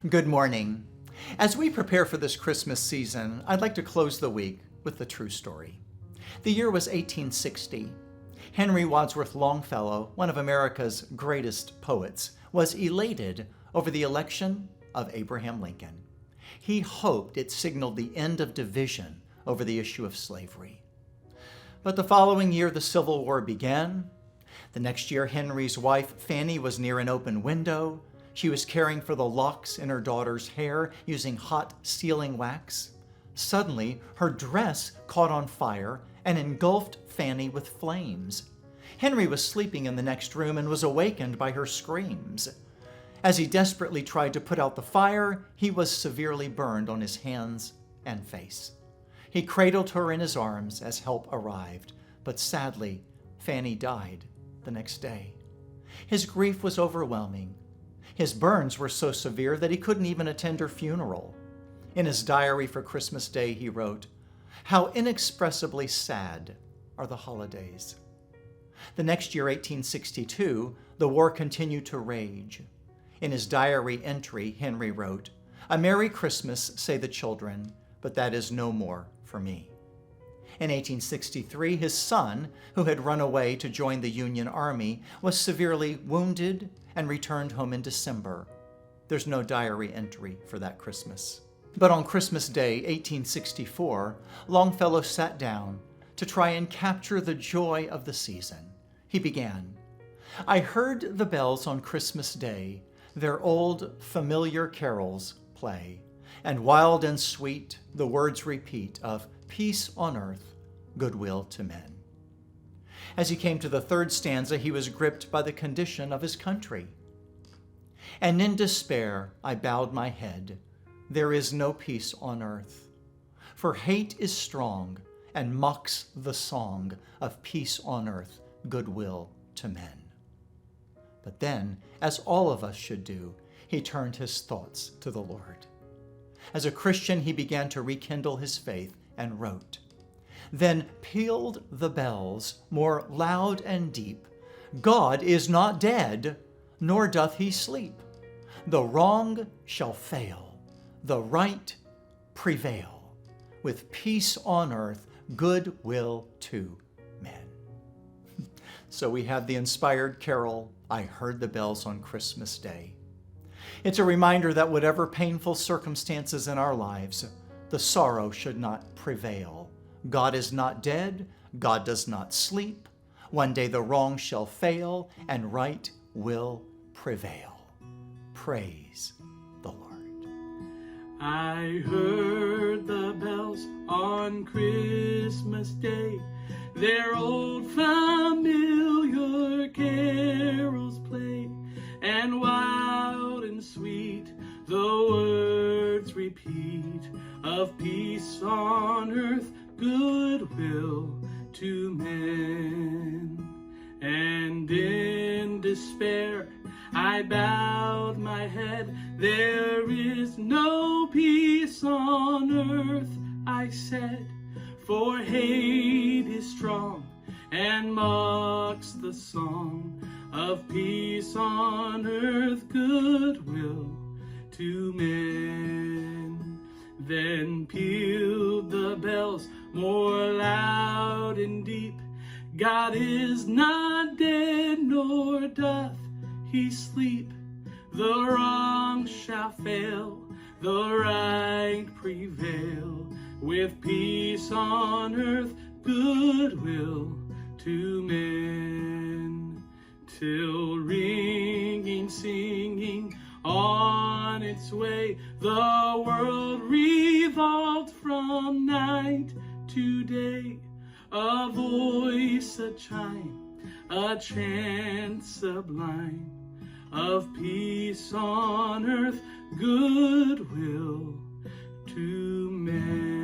Good morning. As we prepare for this Christmas season, I'd like to close the week with the true story. The year was 1860. Henry Wadsworth Longfellow, one of America's greatest poets, was elated over the election of Abraham Lincoln. He hoped it signaled the end of division over the issue of slavery. But the following year, the Civil War began. The next year, Henry's wife, Fanny, was near an open window. She was caring for the locks in her daughter's hair using hot sealing wax. Suddenly, her dress caught on fire and engulfed Fanny with flames. Henry was sleeping in the next room and was awakened by her screams. As he desperately tried to put out the fire, he was severely burned on his hands and face. He cradled her in his arms as help arrived, but sadly, Fanny died the next day. His grief was overwhelming. His burns were so severe that he couldn't even attend her funeral. In his diary for Christmas Day, he wrote, "How inexpressibly sad are the holidays." The next year, 1862, the war continued to rage. In his diary entry, Henry wrote, "A Merry Christmas, say the children, but that is no more for me." In 1863, his son, who had run away to join the Union Army, was severely wounded and returned home in December. There's no diary entry for that Christmas. But on Christmas Day, 1864, Longfellow sat down to try and capture the joy of the season. He began, "I heard the bells on Christmas Day, their old familiar carols play, and wild and sweet the words repeat of peace on earth, goodwill to men." As he came to the third stanza, he was gripped by the condition of his country. "And in despair I bowed my head, there is no peace on earth, for hate is strong and mocks the song of peace on earth, goodwill to men." But then, as all of us should do, he turned his thoughts to the Lord. As a Christian, he began to rekindle his faith and wrote, "Then pealed the bells more loud and deep. God is not dead, nor doth he sleep. The wrong shall fail, the right prevail. With peace on earth, good will to men." So we have the inspired carol, "I Heard the Bells on Christmas Day." It's a reminder that whatever painful circumstances in our lives, the sorrow should not prevail. God is not dead. God does not sleep. One day the wrong shall fail and right will prevail. Praise the Lord. I heard the bells on Christmas Day, their old familiar carols play, and wild and sweet the words repeat of peace on earth, goodwill to men. And in despair I bowed my head, there is no peace on earth, I said, for hate is strong and mocks the song of peace on earth, goodwill to men. Then pealed the bells more loud and deep. God is not dead, nor doth he sleep. The wrong shall fail, the right prevail. With peace on earth, goodwill to men. Till ringing, singing on its way, the world revolved from night to day. A voice, a chime, a chant sublime of peace on earth, goodwill to men.